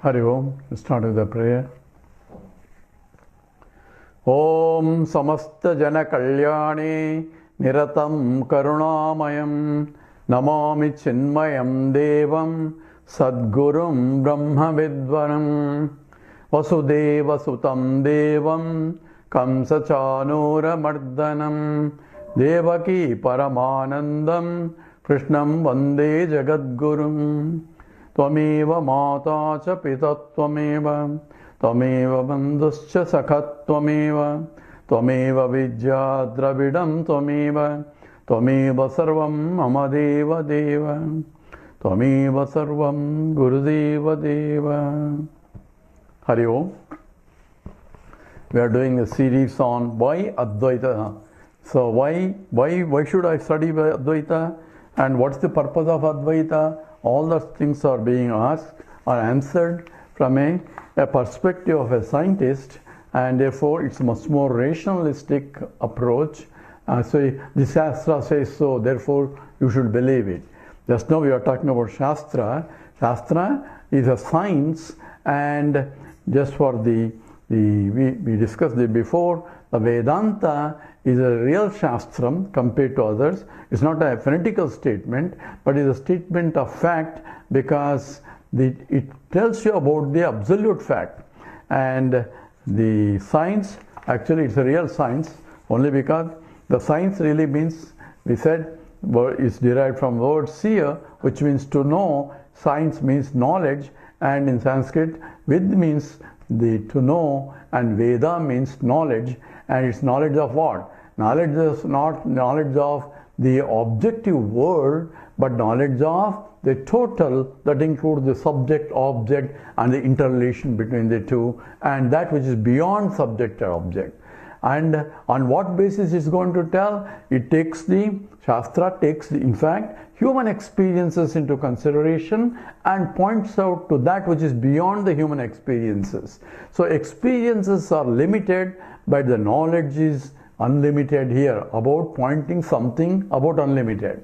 Hari Om. Let's start with the prayer. Om Samasta Jana Kalyani Niratam Karunamayam Namami Chinmayam Devam Sadgurum Brahma Vidvaram Vasudeva Sutam Devam Kamsa Chanura Mardanam Devaki Paramanandam Krishnam Vande Jagadgurum Tvameva Mata Cha Pita Tvameva Tvameva Bandhuscha Sakha Tvameva Tvameva Vidya Dravidam Tvameva Tvameva Sarvam Mama Deva Deva Tvameva Sarvam Gurudeva Deva. Hari Om. We are doing a series on why Advaita. So why should I study Advaita, and what's the purpose of Advaita? All those things are being asked or answered from a perspective of a scientist, and therefore it's a much more rationalistic approach. So the Shastra says so, therefore you should believe it. Just now we are talking about Shastra. Shastra is a science, and just for we discussed it before, the Vedanta is a real Shastram compared to others. It's not a phonetical statement, but it's a statement of fact, because it tells you about the absolute fact. And the science, actually it's a real science, only because the science really means, we said, is derived from word seer, which means to know. Science means knowledge, and in Sanskrit, Vid means to know, and Veda means knowledge. And it's knowledge of what? Knowledge is not knowledge of the objective world, but knowledge of the total that includes the subject, object, and the interrelation between the two, and that which is beyond subject or object. And on what basis it's going to tell? Shastra takes in fact, human experiences into consideration and points out to that which is beyond the human experiences. So experiences are limited, but the knowledge is unlimited here, about pointing something about unlimited.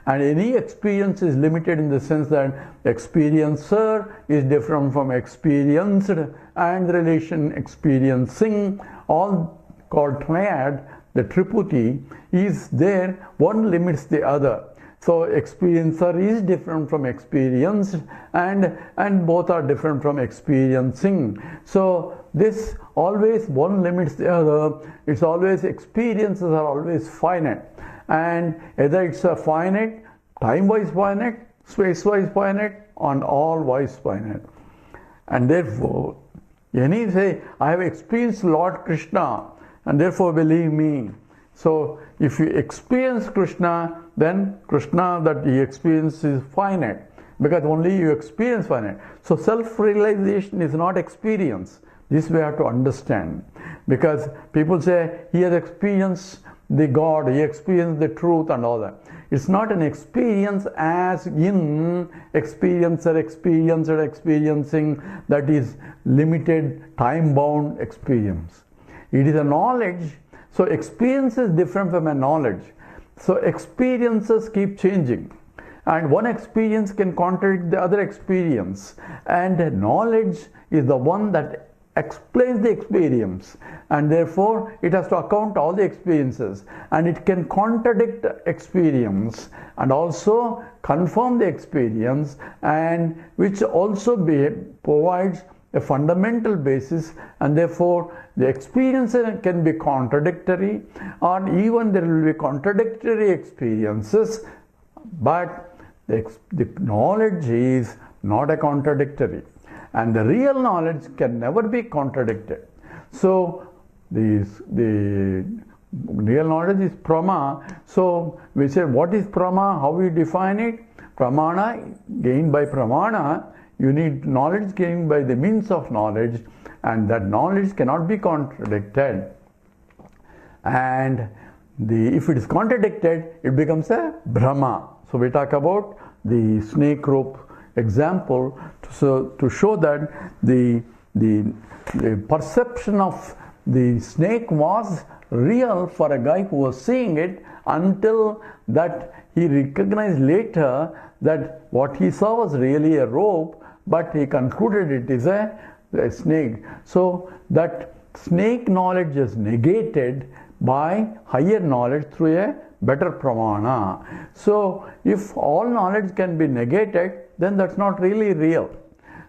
And any experience is limited in the sense that experiencer is different from experienced, and the relation experiencing, all called triad, the triputi, is there, one limits the other. So experiencer is different from experienced, and both are different from experiencing. So this always one limits the other. It's always, experiences are always finite, and either it's a finite, time-wise finite, space-wise finite, and all-wise finite. And therefore, any say, I have experienced Lord Krishna, and therefore believe me. So if you experience Krishna, then Krishna that he experiences is finite, because only you experience finite. So self-realization is not experience. This we have to understand, because people say he has experienced the God, he experienced the truth and all that. It's not an experience as in experiencer, experiencing, that is limited, time-bound experience. It is a knowledge. So experience is different from a knowledge. So experiences keep changing, and one experience can contradict the other experience, and knowledge is the one that explains the experience, and therefore it has to account all the experiences, and it can contradict experience and also confirm the experience, and which also provides a fundamental basis. And therefore the experiences can be contradictory, or even there will be contradictory experiences, but the knowledge is not a contradictory, and the real knowledge can never be contradicted. So the real knowledge is prama. So we say, what is prama? How we define it? Pramana, gained by pramana. You need knowledge gained by the means of knowledge, and that knowledge cannot be contradicted. And if it is contradicted, it becomes a Brahma. So we talk about the snake rope example to show that the perception of the snake was real for a guy who was seeing it, until that he recognized later that what he saw was really a rope, but he concluded it is a snake. So that snake knowledge is negated by higher knowledge through a better pramana. So if all knowledge can be negated, then that's not really real.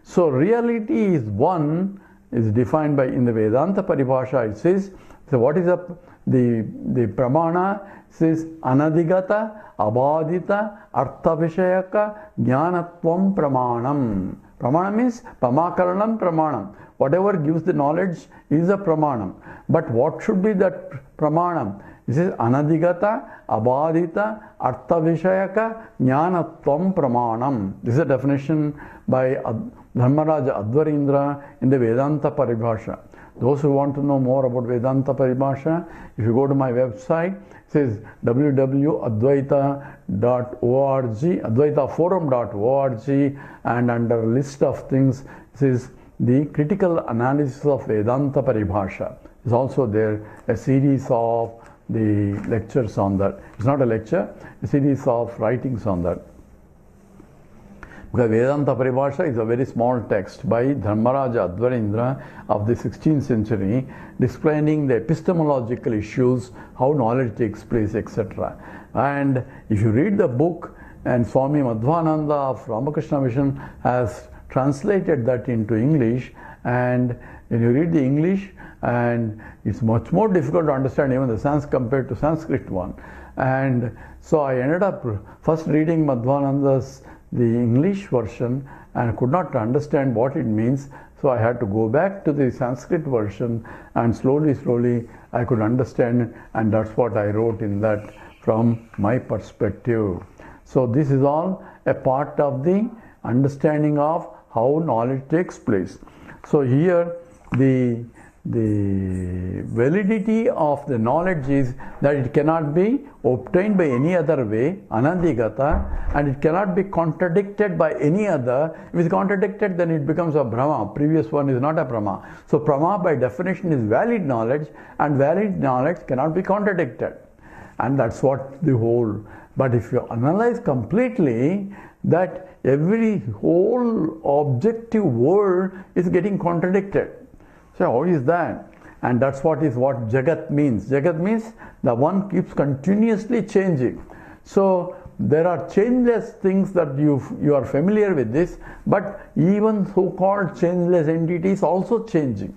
So reality is one, is defined by, in the Vedanta Paribhasha it says, so what is the pramana? It says anadigata, abadita, artha vishayaka, jnanatvam pramanam. Pramana means pamakaranam pramanam. Whatever gives the knowledge is a pramanam. But what should be that pramanam? This is anadigata, abadita, artha vishayaka, jnanatvam pramanam. This is a definition by Dharmaraja Advarindra in the Vedanta Paribhasha. Those who want to know more about Vedanta Paribhasha, if you go to my website, it says www.advaita.org, advaitaforum.org, and under list of things, it says the critical analysis of Vedanta Paribhasha is also there, a series of the lectures on that. It's not a lecture, a series of writings on that. Because Vedanta Paribhasha is a very small text by Dharmaraja Advarindra of the 16th century, explaining the epistemological issues, how knowledge takes place, etc. And if you read the book, and Swami Madhvananda of Ramakrishna Mission has translated that into English, and when you read the English, and it's much more difficult to understand even the Sanskrit compared to Sanskrit one. And so I ended up first reading Madhvananda's the English version and could not understand what it means, so I had to go back to the Sanskrit version, and slowly I could understand, and that's what I wrote in that from my perspective. So this is all a part of the understanding of how knowledge takes place. So here the validity of the knowledge is that it cannot be obtained by any other way, anadigata, and it cannot be contradicted by any other. If it's contradicted, then it becomes a Brahma. Previous one is not a Brahma. So Brahma by definition is valid knowledge, and valid knowledge cannot be contradicted. And that's what the whole. But if you analyze completely, that every whole objective world is getting contradicted. So how is that? And that's what Jagat means. Jagat means the one keeps continuously changing. So there are changeless things that you are familiar with this, but even so-called changeless entities also changing.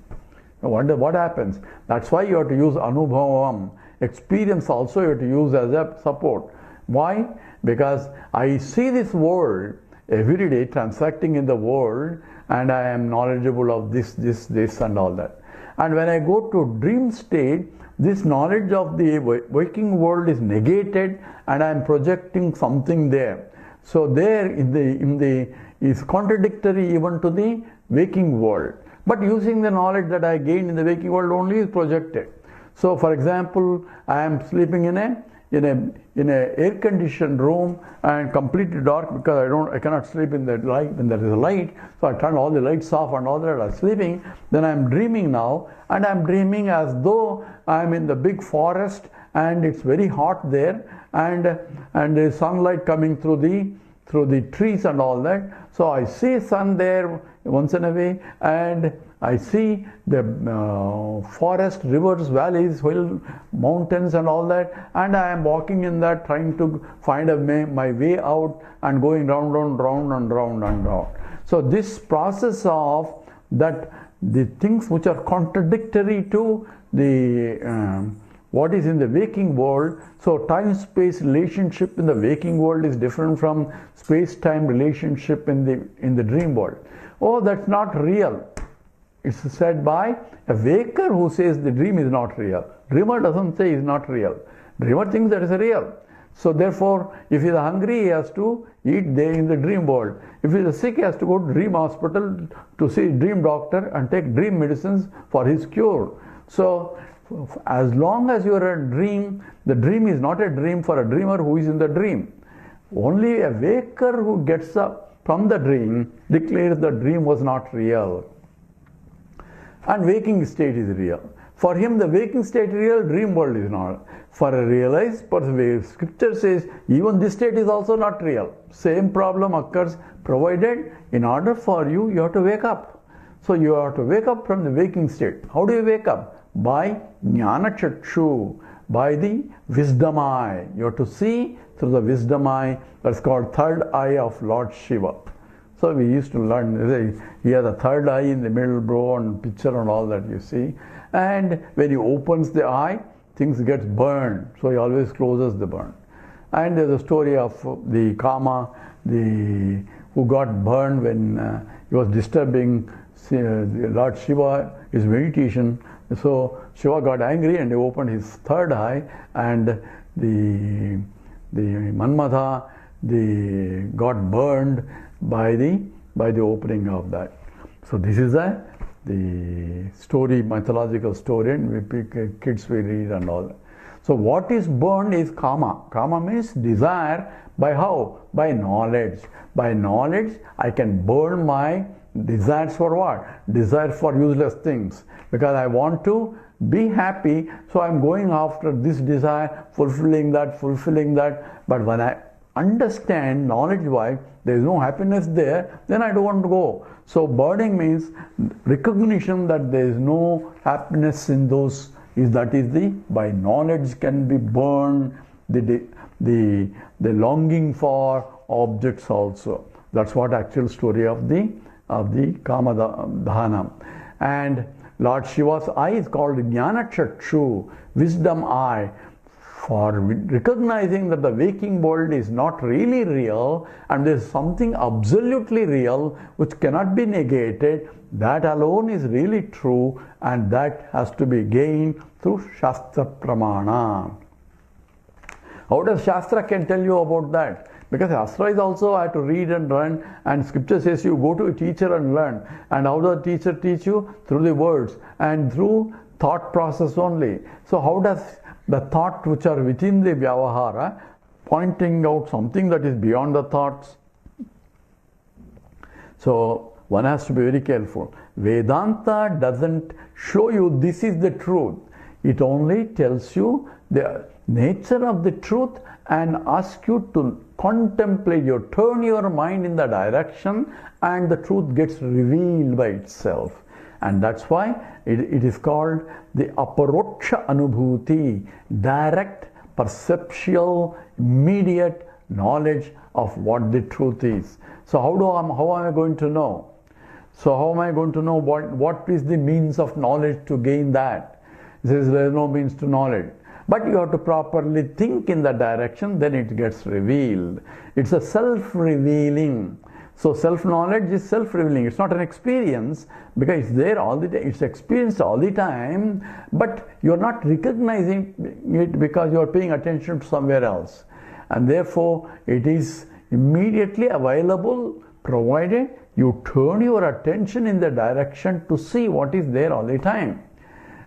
I wonder what happens. That's why you have to use Anubhavam. Experience also you have to use as a support. Why? Because I see this world every day transacting in the world, and I am knowledgeable of this and all that. And when I go to dream state, this knowledge of the waking world is negated, and I am projecting something there. So there is contradictory even to the waking world. But using the knowledge that I gain in the waking world only is projected. So for example, I am sleeping in a air-conditioned room and completely dark, because I cannot sleep in the light when there is a light. So I turn all the lights off and all that. I'm sleeping. Then I'm dreaming now, and I'm dreaming as though I'm in the big forest and it's very hot there, and there's sunlight coming through the trees and all that. So I see sun there once in a way, and I see the forest, rivers, valleys, hill, mountains and all that, and I am walking in that, trying to find my way out, and going round and round and round and round. So this process of that, the things which are contradictory to the what is in the waking world. So time-space relationship in the waking world is different from space-time relationship in the dream world. Oh, that's not real. It's said by a waker who says the dream is not real. Dreamer doesn't say it's not real. Dreamer thinks that it's real. So therefore, if he's hungry, he has to eat there in the dream world. If he's sick, he has to go to dream hospital to see dream doctor and take dream medicines for his cure. So as long as you are a dream, the dream is not a dream for a dreamer who is in the dream. Only a waker who gets up from the dream declares the dream was not real. And waking state is real. For him, the waking state is real, dream world is not. For a realized person, scripture says even this state is also not real. Same problem occurs, provided in order for you, you have to wake up. So you have to wake up from the waking state. How do you wake up? By jnana chakshu, by the wisdom eye. You have to see through the wisdom eye. That's called third eye of Lord Shiva. So we used to learn, he has a third eye in the middle brow and picture and all that you see. And when he opens the eye, things get burned. So he always closes the burn. And there's a story of the Kama, who got burned when he was disturbing Lord Shiva, his meditation. So Shiva got angry and he opened his third eye, and the Manmatha got burned by the opening of that. So this is the story, mythological story, and kids will read and all that. So what is burned is Kama. Kama means desire. By how? By knowledge. By knowledge, I can burn my desires for what? Desire for useless things. Because I want to be happy, so I'm going after this desire, fulfilling that. But when I understand knowledge-wise, there is no happiness there, then I don't want to go. So burning means recognition that there is no happiness in those. By knowledge can be burned the longing for objects also. That's what actual story of the Kama Dhanam. And Lord Shiva's eye is called Jnana Chakshu, wisdom eye, for recognizing that the waking world is not really real and there is something absolutely real which cannot be negated. That alone is really true, and that has to be gained through Shastra Pramana. How does Shastra can tell you about that? Because Shastra is also I have to read and learn, and scripture says you go to a teacher and learn. And how does the teacher teach you? Through the words and through thought process only. So how does the thought which are within the Vyavahara pointing out something that is beyond the thoughts? So one has to be very careful. Vedanta doesn't show you this is the truth. It only tells you the nature of the truth and asks you to contemplate, you turn your mind in the direction and the truth gets revealed by itself. And that's why it is called the aparoksha anubhuti, direct, perceptual, immediate knowledge of what the truth is. So how am I going to know? So how am I going to know what is the means of knowledge to gain that? There is no means to knowledge. But you have to properly think in that direction, then it gets revealed. It's a self-revealing. So self-knowledge is self-revealing. It's not an experience because it's there all the time. It's experienced all the time, but you're not recognizing it because you're paying attention to somewhere else. And therefore, it is immediately available provided you turn your attention in the direction to see what is there all the time.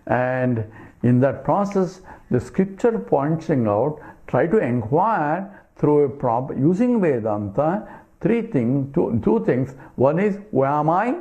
And in that process, the scripture pointing out, try to inquire through using Vedanta, two things. One is, who am I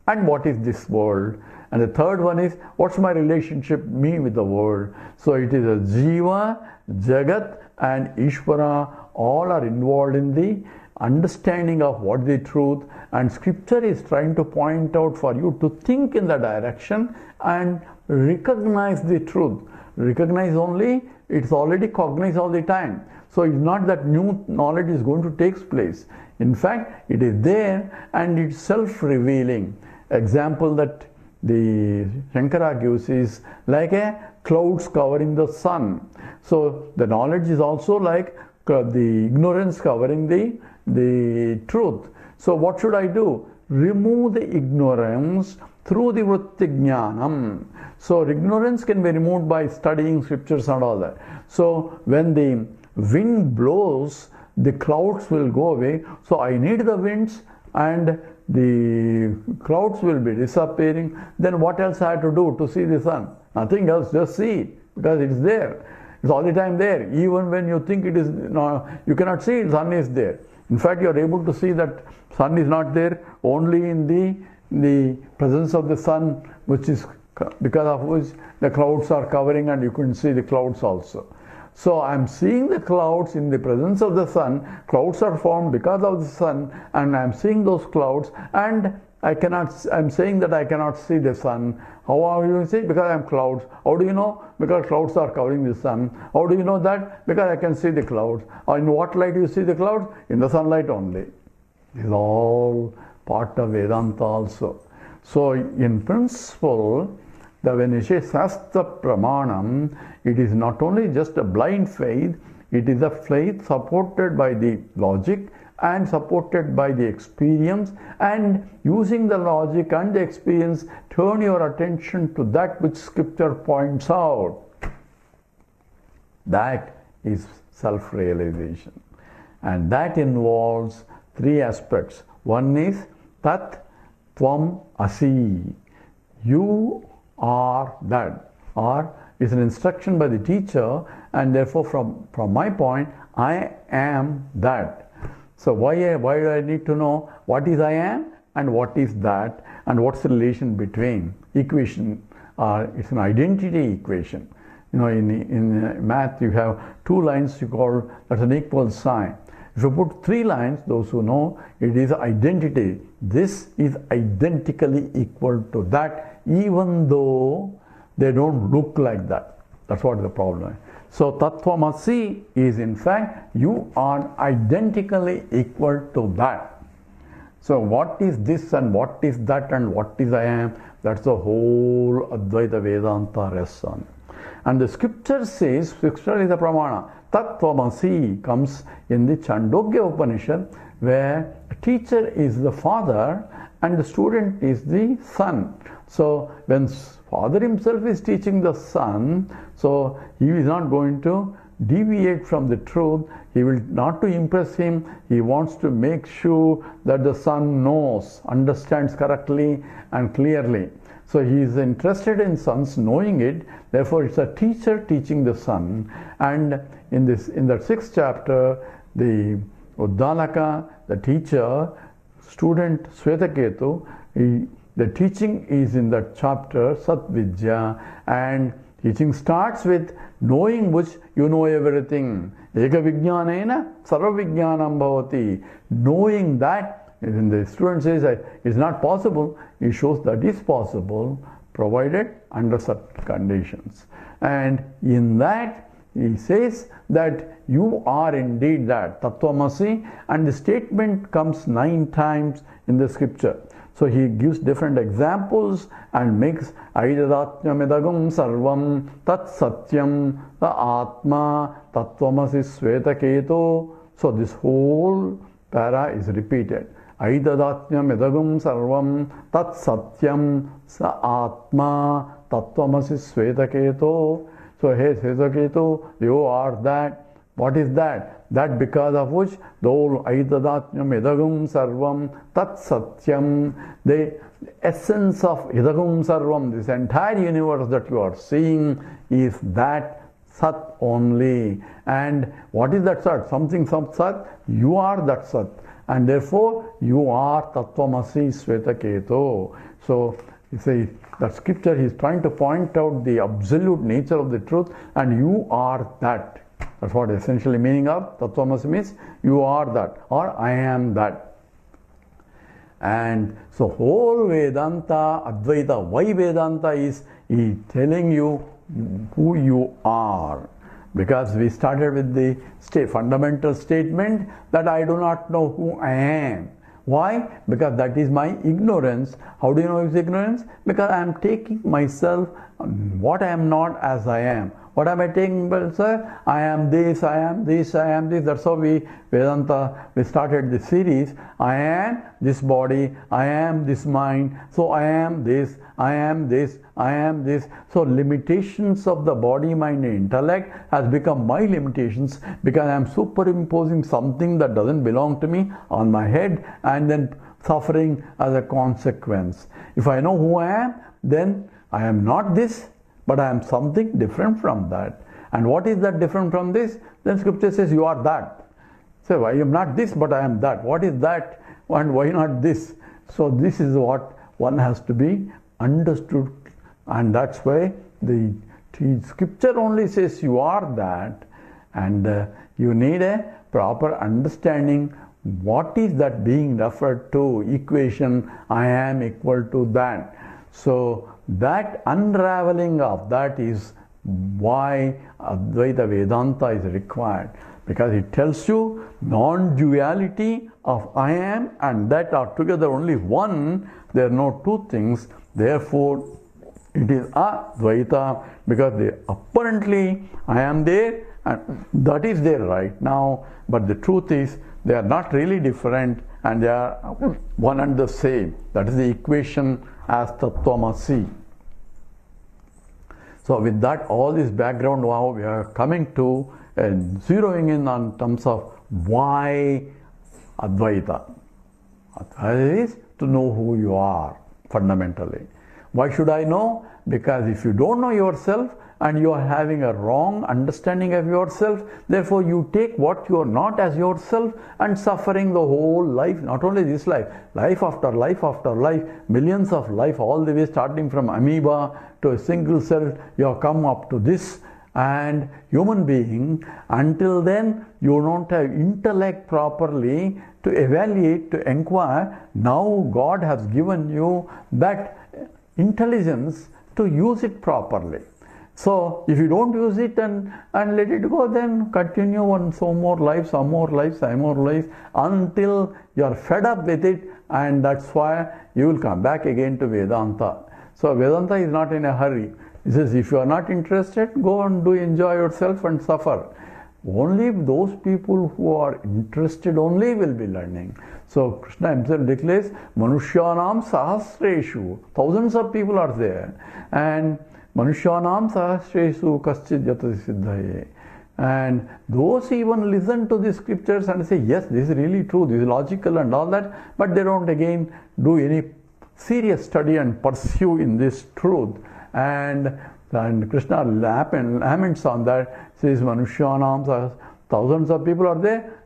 and what is this world? And the third one is, what's my relationship, me with the world? So it is a Jiva, Jagat and Ishvara, all are involved in the understanding of what the truth, and scripture is trying to point out for you to think in the direction and recognize the truth. Recognize only, it's already cognized all the time. So it's not that new knowledge is going to take place. In fact, it is there and it's self-revealing. Example that the Shankara gives is like a clouds covering the sun. So the knowledge is also like the ignorance covering the truth. So what should I do? Remove the ignorance through the vritti jnanam. So ignorance can be removed by studying scriptures and all that. So when the wind blows, the clouds will go away. So I need the winds and the clouds will be disappearing. Then what else I have to do to see the sun? Nothing else, just see it because it is there. It's all the time there. Even when you think it is, you cannot see it, sun is there. In fact, you are able to see that sun is not there only in the presence of the sun, which is because of which the clouds are covering and you can see the clouds also. So I'm seeing the clouds in the presence of the sun. Clouds are formed because of the sun, and I'm seeing those clouds, and I'm saying that I cannot see the sun. How are you see? Because I'm clouds. How do you know? Because clouds are covering the sun. How do you know that? Because I can see the clouds. Or in what light do you see the clouds? In the sunlight only. This is all part of Vedanta also. So in principle, when you say Sastra Pramanam, it is not only just a blind faith, it is a faith supported by the logic and supported by the experience, and using the logic and the experience, turn your attention to that which scripture points out. That is self-realization. And that involves three aspects. One is Tat Tvam Asi. You are that. Or is an instruction by the teacher, and therefore from my point, I am that. So why do I need to know what is I am and what is that, and what's the relation between? Equation, it's an identity equation. You know, in math you have two lines you call, that's an equal sign. If you put three lines, those who know, it is identity. This is identically equal to that, even though they don't look like that. That's what the problem is. So Tattvamasi is in fact, you are identically equal to that. So what is this and what is that and what is I am? That's the whole Advaita Vedanta rests on. And the scripture says, scripture is a pramana. Tattvamasi comes in the Chandogya Upanishad, where the teacher is the father and the student is the son. So when father himself is teaching the son, so he is not going to deviate from the truth. He will not to impress him. He wants to make sure that the son knows, understands correctly and clearly. So he is interested in sons knowing it. Therefore, it's a teacher teaching the son. And in the sixth chapter, the Uddalaka, the teacher, student Swetaketu, the teaching is in that chapter, Sat Vidya, and teaching starts with knowing which you know everything. Eka Vijnanena Sarva Vijnanam Bhavati. Knowing that, when the student says that it's not possible, he shows that is possible, provided under certain conditions. And in that, he says that you are indeed that, Tattvamasi, and the statement comes 9 times in the scripture. So he gives different examples and makes Aidadatnyamidagam sarvam tat satyam the atma tattvamasi svetaketo. So this whole para is repeated. Aidadatnyamidagam sarvam tat satyam sa atma tattvamasi svetaketo. So hey Svetaketu, you are that. What is that? That because of which the whole Aidadatnyam idagum sarvam tat satyam, the essence of idagum sarvam, this entire universe that you are seeing is that sat only. And what is that sat? Something sat, you are that sat. And therefore you are Tattvamasi Svetaketu. So you see, that scripture he is trying to point out the absolute nature of the truth, and you are that. That's what essentially meaning of Tattvamasi means, you are that, or I am that. And so whole Vedanta, Advaita, why Vedanta is telling you who you are. Because we started with the fundamental statement that I do not know who I am. Why? Because that is my ignorance. How do you know it's ignorance? Because I am taking myself, what I am not, as I am. What am I taking? Well, sir, I am this, I am this, I am this. That's how we started the series. I am this body, I am this mind, so I am this, I am this, I am this. So limitations of the body, mind and intellect has become my limitations because I am superimposing something that doesn't belong to me on my head and then suffering as a consequence. If I know who I am, then I am not this, but I am something different from that. And what is that different from this? Then scripture says you are that. So I am not this, but I am that. What is that? And why not this? So this is what one has to be understood And that's why the scripture only says you are that, and you need a proper understanding what is that being referred to, equation I am equal to that. So that unraveling of that is why Advaita Vedanta is required, because it tells you non-duality of I am and that are together only one. There are no two things. Therefore it is Advaita, because apparently I am there and that is there right now, but the truth is they are not really different and they are one and the same. That is the equation as Tattvamasi. So with that, all this background, now we are coming to zeroing in on terms of why Advaita. Advaita is to know who you are fundamentally. Why should I know? Because if you don't know yourself and you are having a wrong understanding of yourself, therefore you take what you are not as yourself and suffering the whole life, not only this life, life after life after life, millions of life, all the way starting from amoeba to a single cell, you have come up to this and human being. Until then you don't have intellect properly to evaluate, to inquire. Now God has given you that intelligence to use it properly. So if you don't use it and let it go, then continue on some more life, some more life, some more life, until you are fed up with it, and that's why you will come back again to Vedanta. So Vedanta is not in a hurry. It says if you are not interested, go and enjoy yourself and suffer. Only those people who are interested only will be learning. So Krishna himself declares, Manushyanam Sahasreshu. Thousands of people are there. And Manushyanam Sahasreshu Kaschid Yatati Siddhaye. And those even listen to the scriptures and say, yes, this is really true, this is logical and all that, but they don't again do any serious study and pursue in this truth. And Krishna laments on that, says Manushyanam, thousands of people are there,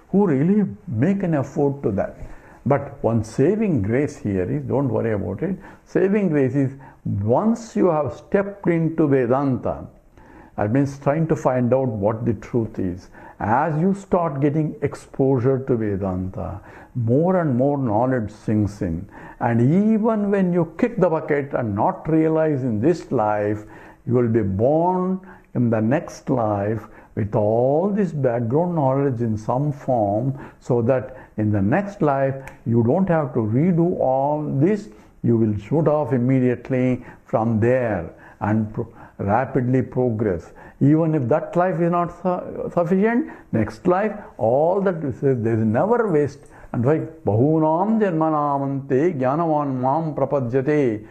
who really make an effort to that. But one saving grace here is, don't worry about it, saving grace is once you have stepped into Vedanta, that means trying to find out what the truth is. As you start getting exposure to Vedanta, more and more knowledge sinks in. And even when you kick the bucket and not realize in this life, you will be born in the next life with all this background knowledge in some form, so that in the next life you don't have to redo all this. You will shoot off immediately from there and rapidly progress. Even if that life is not sufficient, next life, all that there is never waste. And why? Bahunam janmanamante jnanavan mam prapadyate.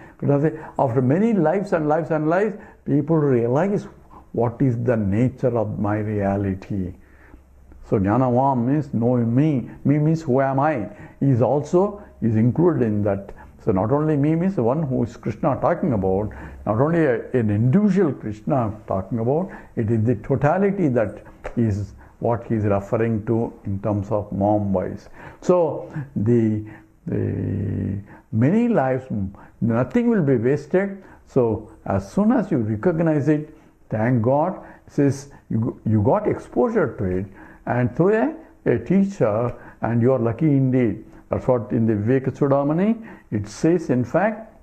After many lives and lives and lives, people realize what is the nature of my reality. So Jnanavam means knowing me. Me means who am I. Is also is included in that. So not only me means the one who is Krishna talking about, not only an individual Krishna talking about, it is the totality that is what he is referring to in terms of mom wise. So the many lives, nothing will be wasted. So as soon as you recognize it, thank God, says you got exposure to it, and through a teacher, and you are lucky indeed. That's what in the Viveka Chudamani it says, in fact,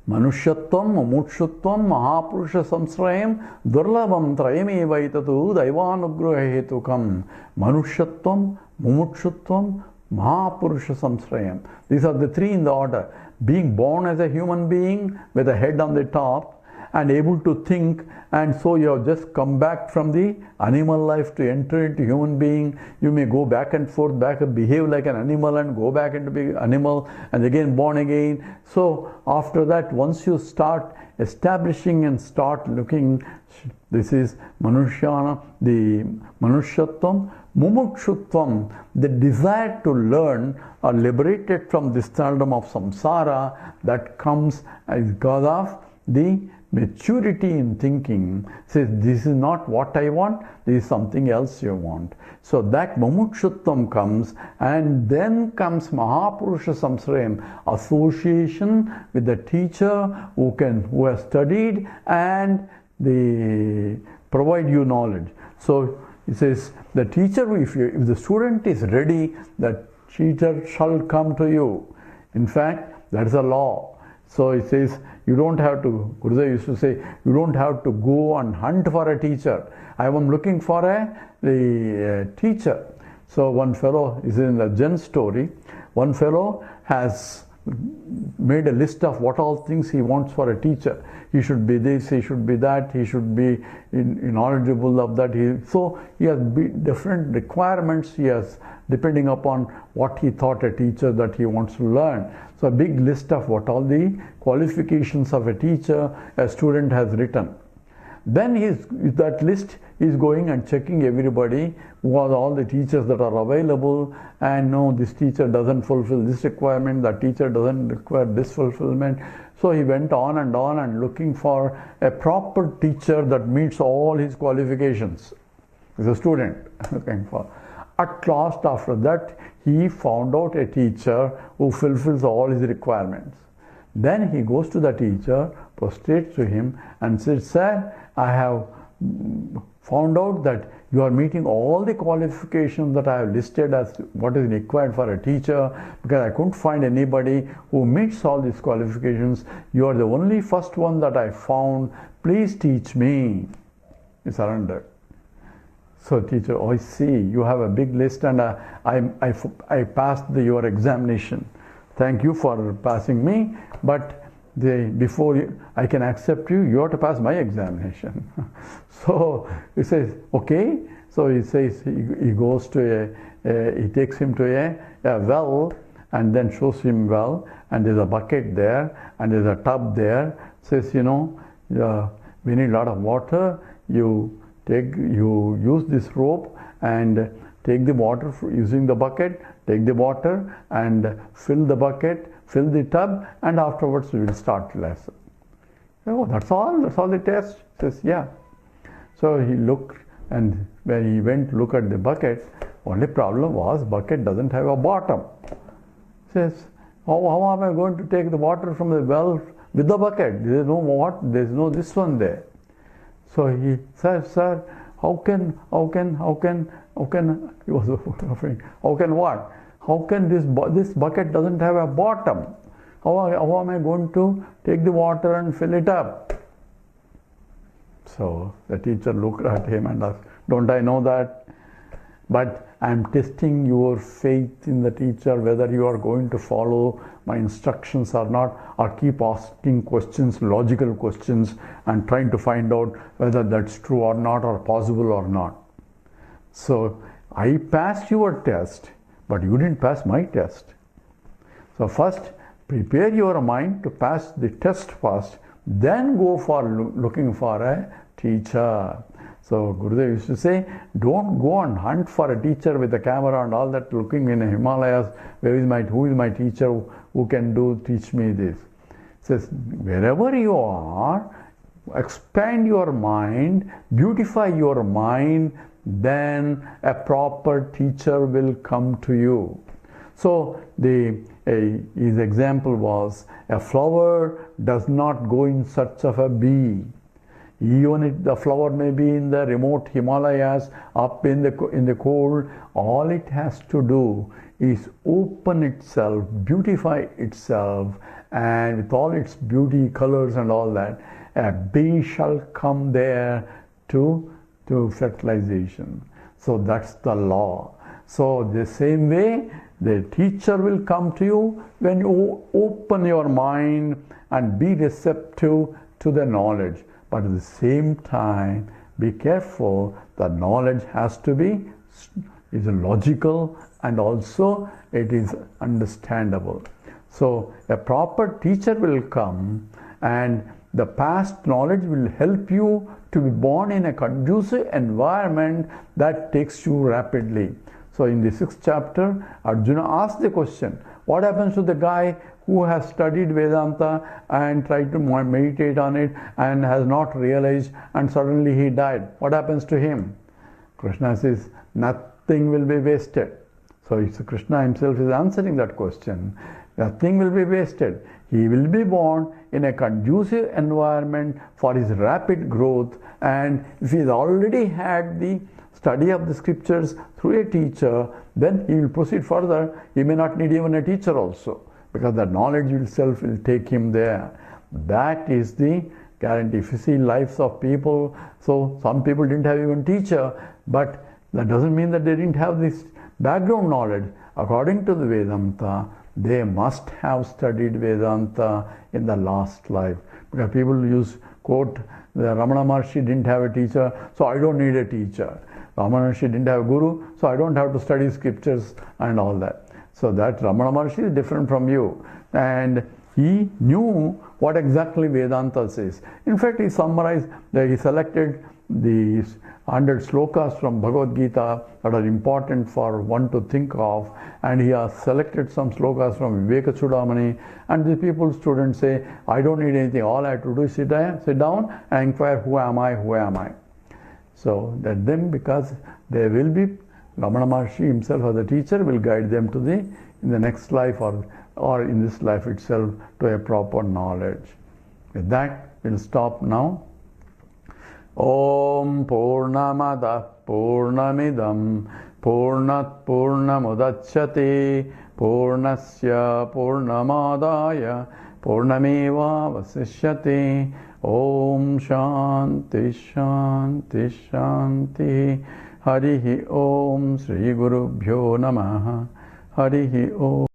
Manushyatvam, Mumukshutvam, Mahapurusha Samsrayam, Durlabam Trayame Vaitatu, Daivanugraha Hetukam. Manushyatvam, Mumukshutvam, Mahapurusha Samsrayam. These are the three in the order. Being born as a human being with a head on the top and able to think, and so you have just come back from the animal life to enter into human being. You may go back and forth, back and behave like an animal and go back into being animal and again born again. So after that, once you start establishing and start looking, this is Manushyana, the Manushyattvam, Mumukshutvam, the desire to learn or liberated from this thraldom of samsara that comes because of the maturity in thinking, says this is not what I want, this is something else you want. So that mumukshutvam comes, and then comes Mahapurusha Samsrayam, association with the teacher who has studied and they provide you knowledge. So it says the teacher, if the student is ready, the teacher shall come to you. In fact, that is a law. So it says you don't have to, Gurudev used to say, you don't have to go and hunt for a teacher. I am looking for the teacher. So one fellow is in the Zen story. One fellow has made a list of what all things he wants for a teacher. He should be this, he should be that, he should be knowledgeable of that. So he has different requirements he has, depending upon what he thought a teacher that he wants to learn. So a big list of what all the qualifications of a teacher a student has written. Then that list is going and checking everybody, who are all the teachers that are available, and no, this teacher doesn't fulfill this requirement, that teacher doesn't require this fulfillment. So he went on and looking for a proper teacher that meets all his qualifications. He's a student looking for. At last, after that, he found out a teacher who fulfills all his requirements. Then he goes to the teacher, prostrates to him and says, "Sir, I have found out that you are meeting all the qualifications that I have listed as what is required for a teacher, because I couldn't find anybody who meets all these qualifications. You are the only first one that I found. Please teach me." He surrendered. So teacher, "Oh, I see, you have a big list, and I passed your examination. Thank you for passing me, but before I can accept you, you have to pass my examination." So he says, "Okay." So he says he goes to he takes him to a well, and then shows him well, and there's a bucket there, and there's a tub there. Says, "We need a lot of water. You use this rope and take the water using the bucket, take the water and fill the bucket, fill the tub, and afterwards we will start the lesson." "Oh, that's all the test?" Says, "Yeah." So he looked, and when he went to look at the bucket, only problem was bucket doesn't have a bottom. Says, how am I going to take the water from the well with the bucket? There's no this one there. So he says, "Sir, how can he was offering, how can what? How can this bucket doesn't have a bottom? How am I going to take the water and fill it up?" So the teacher looked at him and asked, "Don't I know that? But I am testing your faith in the teacher, whether you are going to follow my instructions or not, or keep asking questions, logical questions, and trying to find out whether that's true or not, or possible or not. So I passed your test, but you didn't pass my test. So first, prepare your mind to pass the test first, then go for looking for a teacher." So Gurudev used to say, don't go and hunt for a teacher with a camera and all that, looking in the Himalayas, who is my teacher, who can teach me this. He says, wherever you are, expand your mind, beautify your mind, then a proper teacher will come to you. So his example was, a flower does not go in search of a bee. Even if the flower may be in the remote Himalayas, up in the cold, all it has to do is open itself, beautify itself, and with all its beauty, colors and all that, a bee shall come there to fertilization. So that's the law. So the same way, the teacher will come to you when you open your mind and be receptive to the knowledge. But at the same time, be careful, the knowledge has to be logical, and also it is understandable. So a proper teacher will come, and the past knowledge will help you to be born in a conducive environment that takes you rapidly. So in the 6th chapter, Arjuna asked the question, What happens to the guy who has studied Vedanta and tried to meditate on it and has not realized and suddenly he died? What happens to him? Krishna says, nothing will be wasted. So it's Krishna himself is answering that question. Nothing will be wasted. He will be born in a conducive environment for his rapid growth, and if he has already had the study of the scriptures through a teacher, then he will proceed further. He may not need even a teacher also, because the knowledge itself will take him there. That is the guarantee. If you see lives of people, so some people didn't have even teacher, but that doesn't mean that they didn't have this background knowledge. According to the Vedanta, they must have studied Vedanta in the last life. Because people quote, the Ramana Maharshi didn't have a teacher, so I don't need a teacher. Ramana Maharshi didn't have a guru, so I don't have to study scriptures and all that. So that Ramana Maharshi is different from you. And he knew what exactly Vedanta says. In fact, he summarized, that he selected these 100 slokas from Bhagavad Gita that are important for one to think of, and he has selected some slokas from Viveka Chudamani, and the people, students say, I don't need anything, all I have to do is sit down and inquire, who am I? So that them, because they will be, Ramana Maharshi himself as a teacher will guide them to in the next life or in this life itself to a proper knowledge. With that, we'll stop now. Om Purnamada Purnamidam Purnat Purnamudachyate Purnasya Purnamadaya Purnameva Vasishyate. Om Shanti Shanti Shanti. Harihi Om Sri Gurubhyo Namaha. Harihi Om.